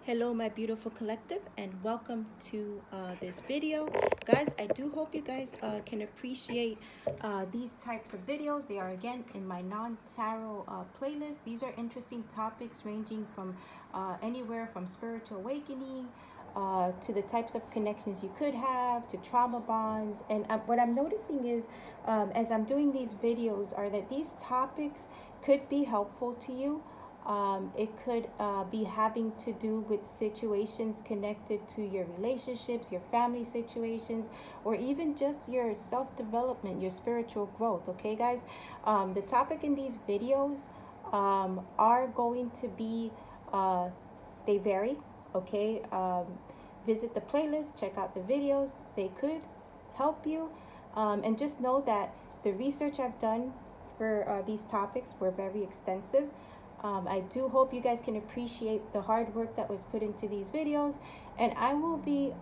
Hello my beautiful collective, and welcome to this video. Guys, I do hope you guys can appreciate these types of videos. They are again in my non-tarot playlist. These are interesting topics ranging from anywhere from spiritual awakening to the types of connections you could have, to trauma bonds. And what I'm noticing is as I'm doing these videos are that these topics could be helpful to you. It could be having to do with situations connected to your relationships, your family situations, or even just your self-development, your spiritual growth. Okay, guys? The topic in these videos are going to be, they vary. Okay? Visit the playlist, check out the videos. They could help you. And just know that the research I've done for these topics were very extensive. I do hope you guys can appreciate the hard work that was put into these videos, and I will be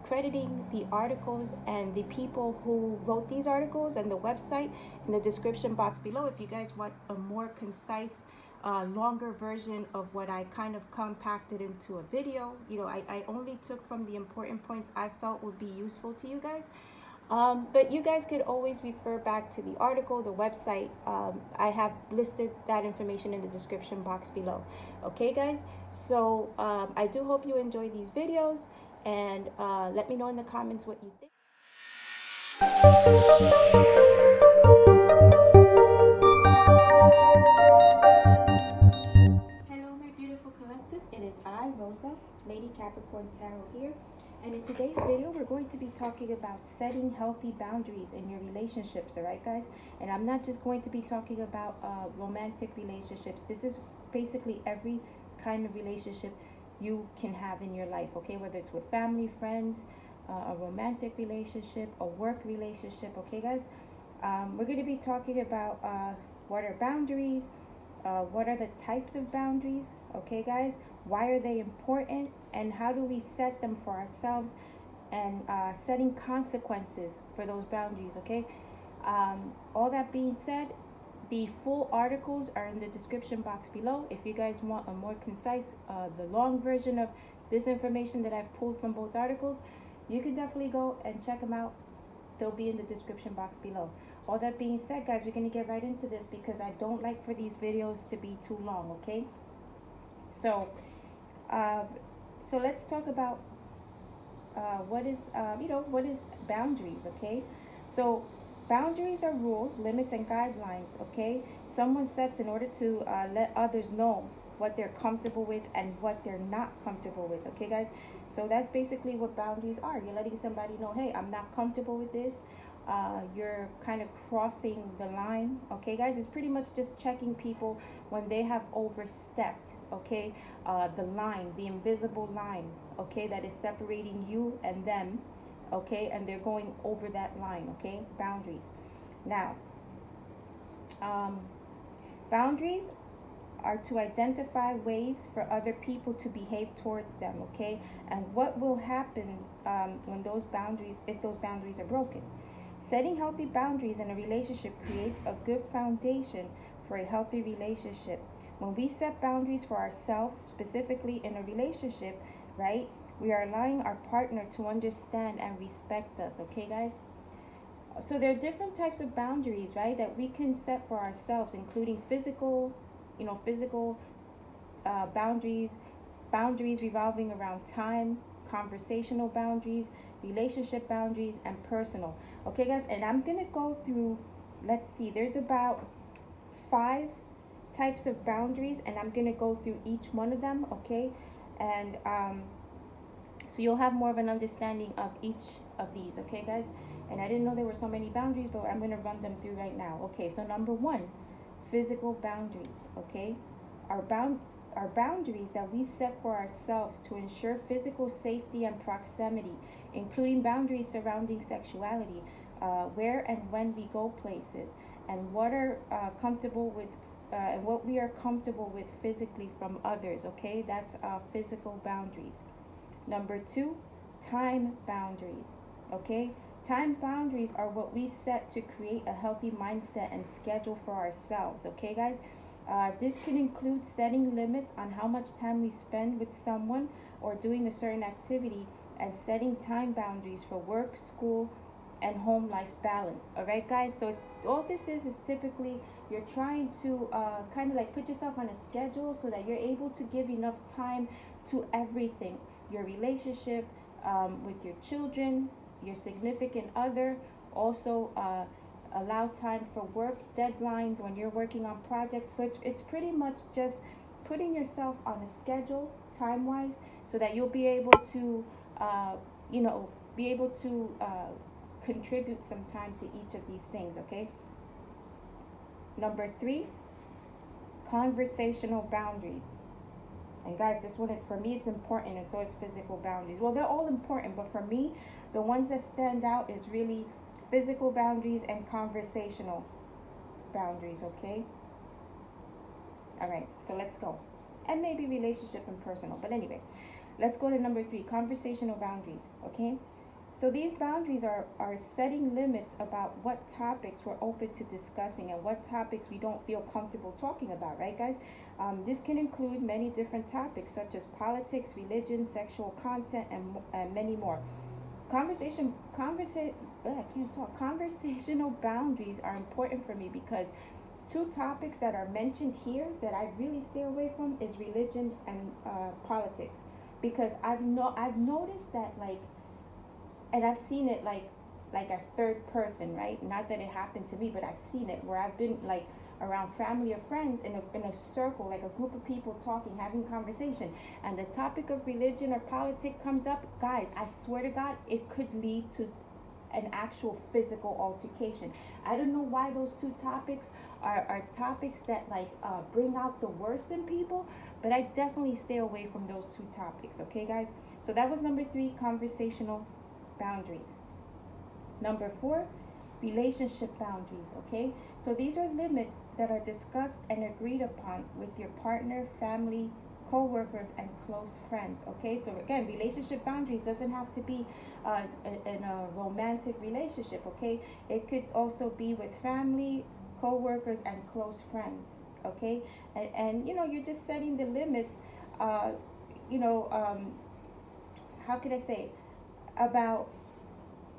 crediting the articles and the people who wrote these articles and the website in the description box below if you guys want a more concise longer version of what I kind of compacted into a video. You know, I only took from the important points I felt would be useful to you guys. But you guys could always refer back to the article, the website. I have listed that information in the description box below. Okay, guys? So I do hope you enjoy these videos, and let me know in the comments what you think. Hello, my beautiful collective. It is I, Rosa, Lady Capricorn Tarot here. And in today's video, we're going to be talking about setting healthy boundaries in your relationships, all right, guys? And I'm not just going to be talking about romantic relationships. This is basically every kind of relationship you can have in your life, okay? Whether it's with family, friends, a romantic relationship, a work relationship, okay, guys? We're going to be talking about what are boundaries, what are the types of boundaries, okay, guys? Why are they important, and how do we set them for ourselves, and setting consequences for those boundaries, okay? All that being said, the full articles are in the description box below. If you guys want a more concise, the long version of this information that I've pulled from both articles, you can definitely go and check them out. They'll be in the description box below. All that being said, guys, we're going to get right into this because I don't like for these videos to be too long, okay? So let's talk about what is boundaries, okay? So boundaries are rules, limits, and guidelines, okay? Someone sets in order to let others know what they're comfortable with and what they're not comfortable with, okay, guys? So that's basically what boundaries are. You're letting somebody know, hey, I'm not comfortable with this. You're kind of crossing the line, okay, guys? It's pretty much just checking people when they have overstepped, okay, the line, the invisible line, okay, that is separating you and them, okay, and they're going over that line, okay? Boundaries. Now, boundaries are to identify ways for other people to behave towards them, okay, and what will happen when those boundaries, if those boundaries are broken. Setting healthy boundaries in a relationship creates a good foundation for a healthy relationship. When we set boundaries for ourselves, specifically in a relationship, right, we are allowing our partner to understand and respect us, okay, guys? So there are different types of boundaries, right, that we can set for ourselves, including physical, boundaries, boundaries revolving around time, conversational boundaries, relationship boundaries, and personal. Okay, guys, and I'm gonna go through, let's see, there's about 5 types of boundaries, and I'm gonna go through each one of them, okay? And so you'll have more of an understanding of each of these, okay, guys? And I didn't know there were so many boundaries, but I'm gonna run them through right now. Okay, so number 1, physical boundaries, okay? Our boundaries that we set for ourselves to ensure physical safety and proximity, including boundaries surrounding sexuality, where and when we go places, and what are comfortable with, and what we are comfortable with physically from others, okay? That's physical boundaries. Number 2, time boundaries, okay? Time boundaries are what we set to create a healthy mindset and schedule for ourselves, okay, guys? This can include setting limits on how much time we spend with someone or doing a certain activity, and setting time boundaries for work, school, and home life balance. All right, guys. So it's all this is typically you're trying to kind of like put yourself on a schedule so that you're able to give enough time to everything: your relationship with your children, your significant other. Also, allow time for work deadlines when you're working on projects. So it's pretty much just putting yourself on a schedule time wise so that you'll be able to you know be able to contribute some time to each of these things. Okay. Number 3, conversational boundaries. And guys, this one for me it's important, and so is physical boundaries. Well, they're all important, but for me the ones that stand out is really physical boundaries and conversational boundaries. Okay. All right, so let's go. And maybe relationship and personal, but anyway, let's go to number 3, conversational boundaries. Okay. So these boundaries are setting limits about what topics we're open to discussing and what topics we don't feel comfortable talking about, right, guys? This can include many different topics such as politics, religion, sexual content, and many more. Conversational boundaries are important for me because 2 topics that are mentioned here that I really stay away from is religion and politics, because I've noticed that, like, and I've seen it like as third person, right? Not that it happened to me, but I've seen it where I've been like around family or friends in a circle, like a group of people talking, having conversation, and the topic of religion or politics comes up. Guys, I swear to God, it could lead to an actual physical altercation. I don't know why those 2 topics are topics that like bring out the worst in people, but I definitely stay away from those 2 topics. Okay, guys. So that was number 3, conversational boundaries. Number 4, relationship boundaries. Okay, so these are limits that are discussed and agreed upon with your partner, family, co-workers, and close friends. Okay, so again, relationship boundaries doesn't have to be in a romantic relationship. Okay, it could also be with family, co-workers, and close friends. Okay, and you know, you're just setting the limits. You know, how could I say, about,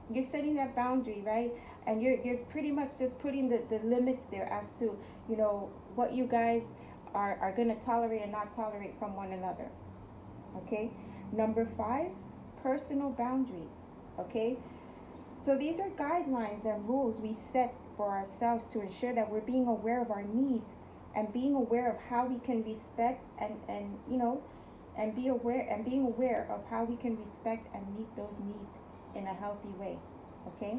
you're setting that boundary, right? And you're pretty much just putting the limits there as to, you know, what you guys are going to tolerate and not tolerate from one another. Okay. Number 5, personal boundaries. Okay, so these are guidelines and rules we set for ourselves to ensure that we're being aware of our needs and being aware of how we can respect and you know, and being aware of how we can respect and meet those needs in a healthy way. Okay.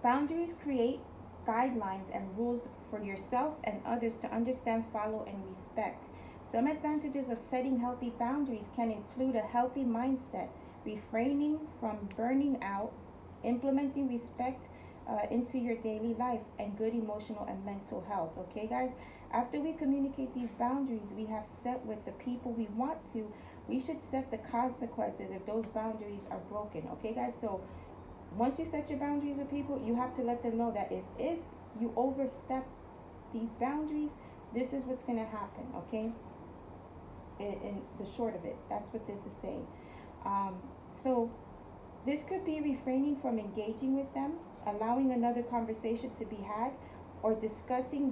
Boundaries create guidelines and rules for yourself and others to understand, follow, and respect. Some advantages of setting healthy boundaries can include a healthy mindset, refraining from burning out, implementing respect into your daily life, and good emotional and mental health. Okay, guys? After we communicate these boundaries we have set with the people we want to, we should set the consequences if those boundaries are broken. Okay, guys? So once you set your boundaries with people, you have to let them know that if you overstep these boundaries, this is what's going to happen. Okay, in the short of it, that's what this is saying. So this could be refraining from engaging with them, allowing another conversation to be had, or discussing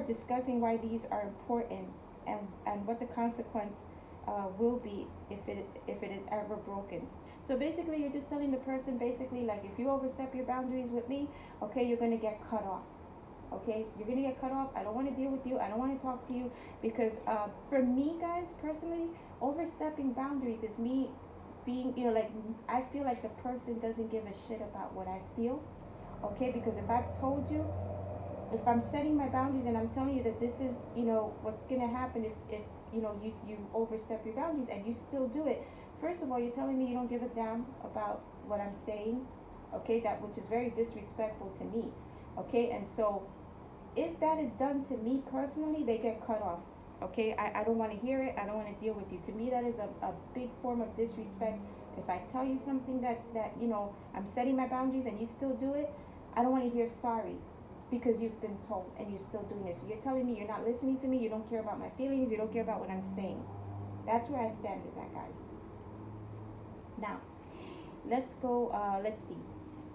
discussing why these are important and what the consequence will be if it is ever broken. So basically, you're just telling the person, basically, like, if you overstep your boundaries with me, okay, you're going to get cut off. Okay, you're going to get cut off. I don't want to deal with you. I don't want to talk to you. Because for me, guys, personally, overstepping boundaries is me being, you know, like, I feel like the person doesn't give a shit about what I feel. Okay, because if I've told you, if I'm setting my boundaries and I'm telling you that this is, you know, what's going to happen if you know, you overstep your boundaries and you still do it. First of all, you're telling me you don't give a damn about what I'm saying, okay, that which is very disrespectful to me, okay? And so if that is done to me personally, they get cut off, okay? I don't want to hear it. I don't want to deal with you. To me, that is a big form of disrespect. If I tell you something that you know, I'm setting my boundaries and you still do it, I don't want to hear sorry, because you've been told and you're still doing this. So you're telling me you're not listening to me, you don't care about my feelings, you don't care about what I'm saying. That's where I stand with that, guys. Now, let's go, let's see.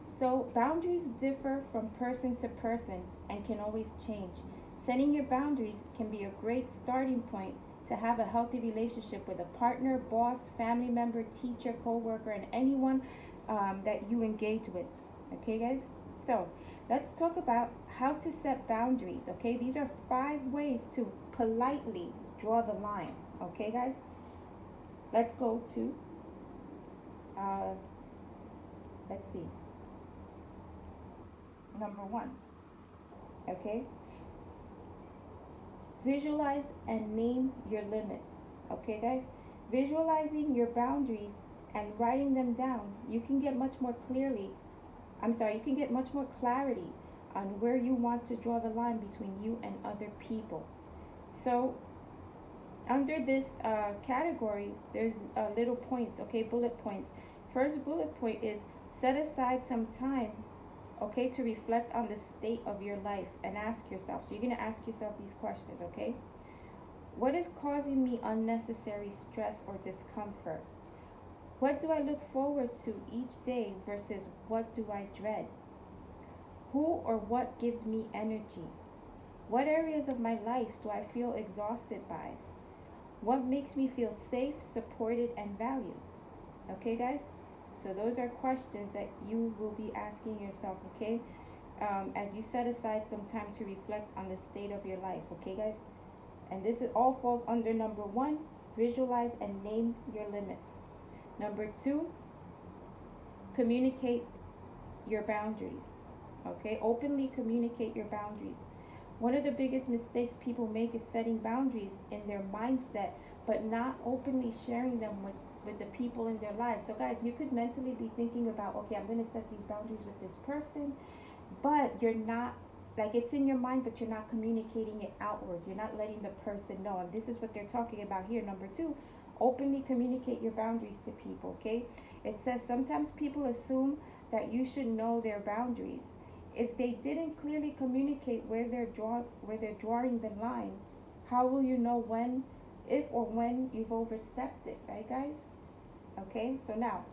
So boundaries differ from person to person and can always change. Setting your boundaries can be a great starting point to have a healthy relationship with a partner, boss, family member, teacher, co-worker, and anyone that you engage with. Okay, guys? So let's talk about how to set boundaries. Okay, these are 5 ways to politely draw the line. Okay, guys? Let's go to, let's see, number 1. Okay? Visualize and name your limits. Okay, guys? Visualizing your boundaries and writing them down, you can get much more clarity on where you want to draw the line between you and other people. So, under this category, there's little points, okay, bullet points. First bullet point is set aside some time, okay, to reflect on the state of your life and ask yourself. So you're going to ask yourself these questions, okay? What is causing me unnecessary stress or discomfort? What do I look forward to each day versus what do I dread? Who or what gives me energy? What areas of my life do I feel exhausted by? What makes me feel safe, supported, and valued? Okay, guys? So those are questions that you will be asking yourself, okay? As you set aside some time to reflect on the state of your life, okay, guys? And this all falls under number 1, visualize and name your limits. Number 2, communicate your boundaries, okay? Openly communicate your boundaries. One of the biggest mistakes people make is setting boundaries in their mindset, but not openly sharing them with the people in their lives. So guys, you could mentally be thinking about, okay, I'm going to set these boundaries with this person, but you're not, like, it's in your mind, but you're not communicating it outwards. You're not letting the person know. And this is what they're talking about here. Number 2, openly communicate your boundaries to people, okay? It says sometimes people assume that you should know their boundaries. If they didn't clearly communicate where they're drawing the line, how will you know when, if or when you've overstepped it, right, guys? Okay, so now,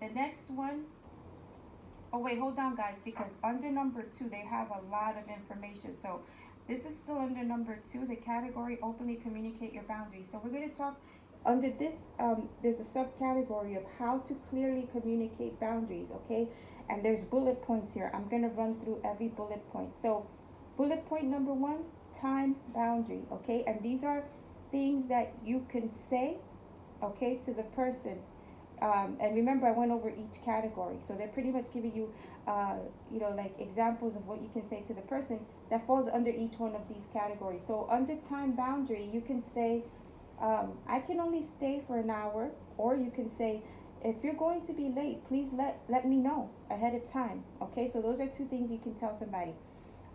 the next one, oh wait, hold on, guys, because under number 2, they have a lot of information. So this is still under number 2, the category openly communicate your boundaries. So we're going to talk under this, there's a subcategory of how to clearly communicate boundaries, okay? And there's bullet points here. I'm going to run through every bullet point. So bullet point number 1, time boundary, okay? And these are things that you can say, okay, to the person. And remember, I went over each category. So they're pretty much giving you, like examples of what you can say to the person that falls under each one of these categories. So under time boundary, you can say, I can only stay for an hour, or you can say, if you're going to be late, please let me know ahead of time. Okay, so those are 2 things you can tell somebody.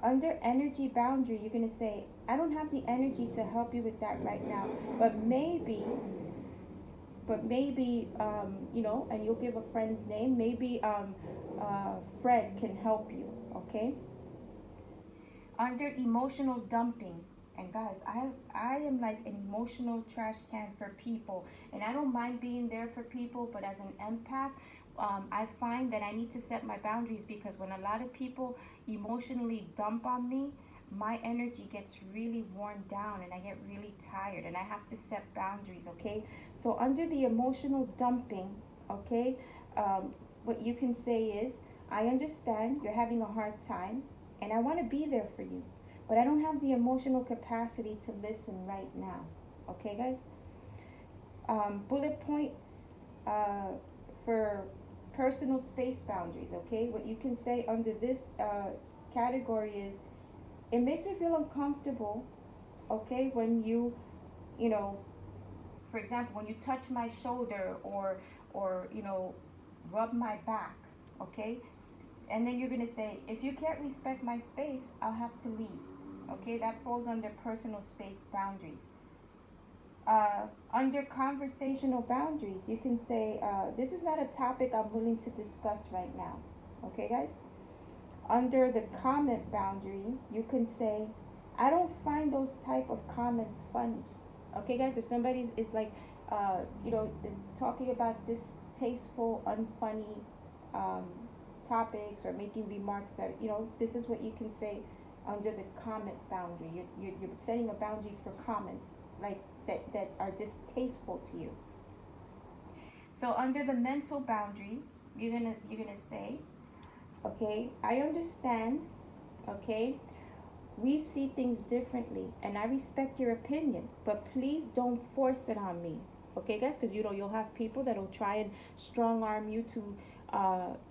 Under energy boundary, you're going to say, I don't have the energy to help you with that right now, but maybe, and you'll give a friend's name, maybe Fred can help you, okay? Under emotional dumping, and guys, I am like an emotional trash can for people, and I don't mind being there for people, but as an empath, I find that I need to set my boundaries, because when a lot of people emotionally dump on me, my energy gets really worn down and I get really tired, and I have to set boundaries, okay? So under the emotional dumping, okay, what you can say is, I understand you're having a hard time and I want to be there for you, but I don't have the emotional capacity to listen right now. Okay, guys? Bullet point for personal space boundaries, okay? What you can say under this category is, it makes me feel uncomfortable, okay, when you for example, when you touch my shoulder or rub my back, okay? And then you're going to say, if you can't respect my space, I'll have to leave. Okay, that falls under personal space boundaries. Under conversational boundaries, you can say, this is not a topic I'm willing to discuss right now. Okay, guys? Under the comment boundary, you can say, I don't find those type of comments funny. Okay, guys? If somebody's is like, talking about distasteful, unfunny topics or making remarks that, this is what you can say under the comment boundary. You're setting a boundary for comments like that are distasteful to you. So under the mental boundary, you're gonna say, okay, I understand, okay, we see things differently and I respect your opinion, but please don't force it on me. Okay, guys, because you'll have people that'll try and strong arm you to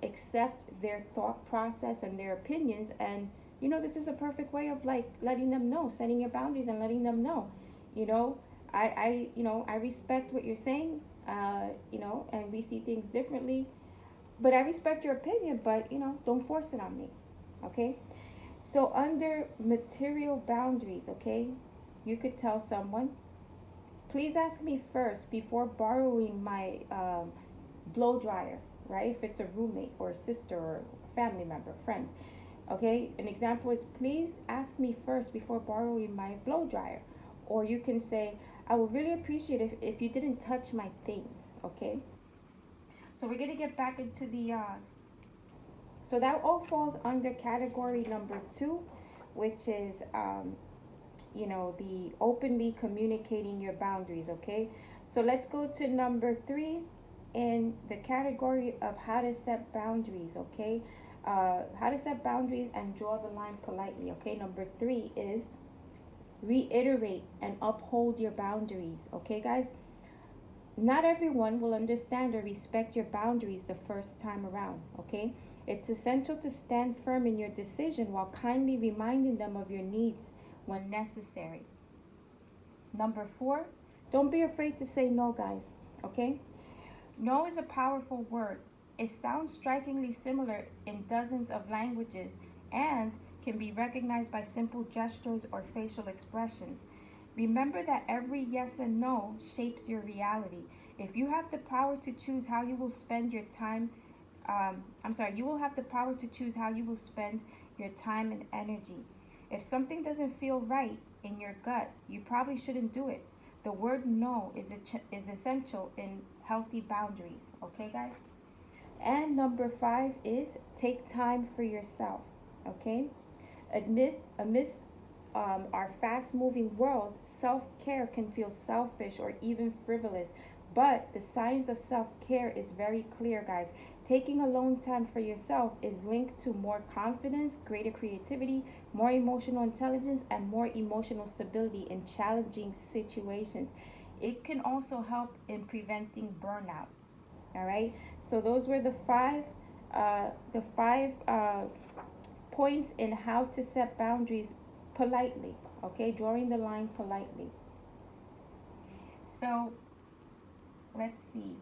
accept their thought process and their opinions, and this is a perfect way of like letting them know, setting your boundaries and letting them know, I respect what you're saying, and we see things differently, but I respect your opinion, but don't force it on me. Okay, so under material boundaries, okay, you could tell someone, please ask me first before borrowing my blow dryer, right? If it's a roommate or a sister or a family member, friend. Okay, an example is, please ask me first before borrowing my blow dryer. Or you can say, I would really appreciate it if you didn't touch my things. Okay, so we're going to get back into the so that all falls under category number 2, which is the openly communicating your boundaries. Okay, so let's go to number 3 in the category of how to set boundaries. Okay, how to set boundaries and draw the line politely. Okay, number 3 is reiterate and uphold your boundaries. Okay, guys, not everyone will understand or respect your boundaries the first time around. Okay, it's essential to stand firm in your decision while kindly reminding them of your needs when necessary. Number 4, don't be afraid to say no, guys. Okay, no is a powerful word. It sounds strikingly similar in dozens of languages and can be recognized by simple gestures or facial expressions. Remember that every yes and no shapes your reality. If you have the power to choose how you will spend your time, you will have the power to choose how you will spend your time and energy. If something doesn't feel right in your gut, you probably shouldn't do it. The word no is essential in healthy boundaries. Okay, guys? And number 5 is take time for yourself. Okay? Amidst our fast-moving world, self-care can feel selfish or even frivolous. But the science of self-care is very clear, guys. Taking alone time for yourself is linked to more confidence, greater creativity, more emotional intelligence, and more emotional stability in challenging situations. It can also help in preventing burnout. All right. So those were the five points in how to set boundaries politely. Okay, drawing the line politely. So let's see.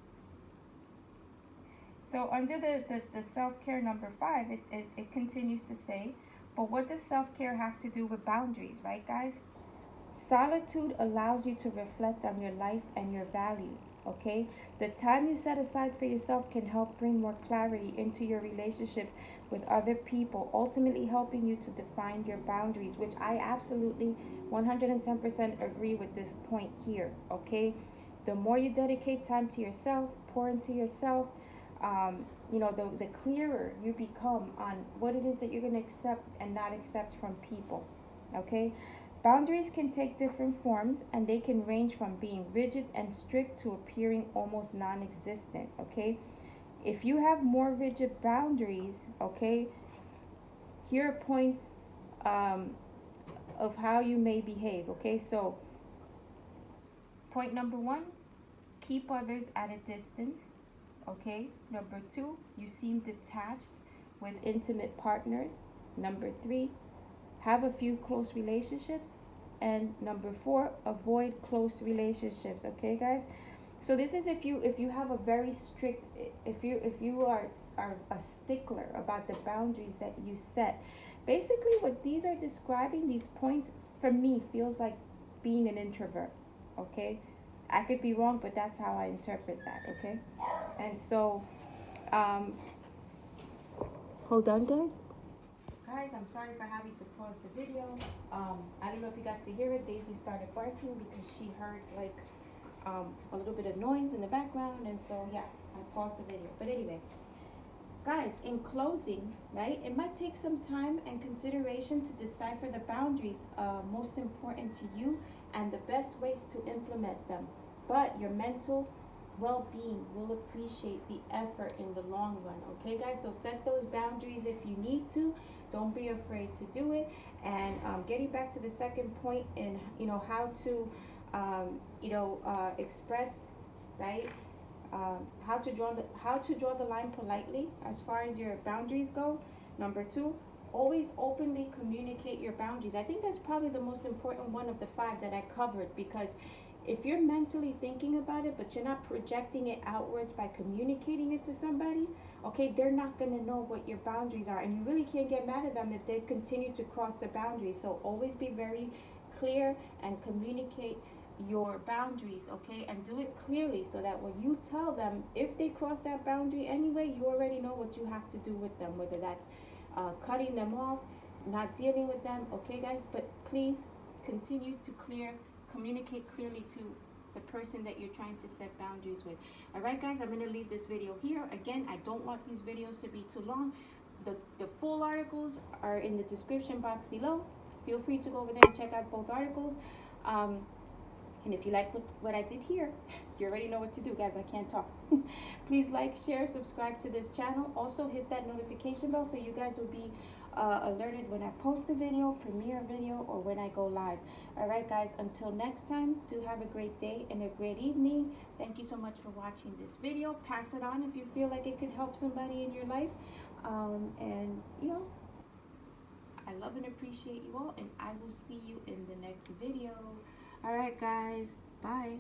So under the self-care number 5, it continues to say, but what does self-care have to do with boundaries, right, guys? Solitude allows you to reflect on your life and your values. Okay, the time you set aside for yourself can help bring more clarity into your relationships with other people, ultimately helping you to define your boundaries, which I absolutely 110% agree with this point here. Okay, the more you dedicate time to yourself, pour into yourself, the clearer you become on what it is that you're going to accept and not accept from people. Okay, boundaries can take different forms, and they can range from being rigid and strict to appearing almost non-existent. Okay, if you have more rigid boundaries, okay, here are points of how you may behave. Okay, so point number 1, keep others at a distance. Okay, number 2, you seem detached with intimate partners. Number 3, have a few close relationships. And number 4, avoid close relationships. Okay, guys, so this is if you have a very strict, if you are a stickler about the boundaries that you set. Basically what these are describing, these points, for me feels like being an introvert. Okay, I could be wrong, but that's how I interpret that. Okay, and so Hold on, guys. Guys, I'm sorry for having to pause the video. I don't know if you got to hear it. Daisy started barking because she heard like a little bit of noise in the background, and so yeah, I paused the video. But anyway, guys, in closing, right, it might take some time and consideration to decipher the boundaries most important to you and the best ways to implement them. But your mental well-being will appreciate the effort in the long run. Okay, guys, so set those boundaries if you need to. Don't be afraid to do it. And getting back to the second point in how to express, right, how to draw the line politely as far as your boundaries go. Number 2, always openly communicate your boundaries. I think that's probably the most important one of the 5 that I covered, because if you're mentally thinking about it but you're not projecting it outwards by communicating it to somebody, okay, they're not going to know what your boundaries are, and you really can't get mad at them if they continue to cross the boundaries. So always be very clear and communicate your boundaries, okay, and do it clearly so that when you tell them, if they cross that boundary anyway, you already know what you have to do with them, whether that's cutting them off, not dealing with them, okay, guys. But please continue to communicate clearly to the person that you're trying to set boundaries with. All right, guys, I'm going to leave this video here. Again, I don't want these videos to be too long. The full articles are in the description box below. Feel free to go over there and check out both articles. And if you like what I did here, you already know what to do, guys. I can't talk. Please like, share, subscribe to this channel. Also hit that notification bell so you guys will be alerted when I post a video, premiere a video, or when I go live. All right, guys, until next time, do have a great day and a great evening. Thank you so much for watching this video. Pass it on if you feel like it could help somebody in your life. And I love and appreciate you all, and I will see you in the next video. All right, guys, bye.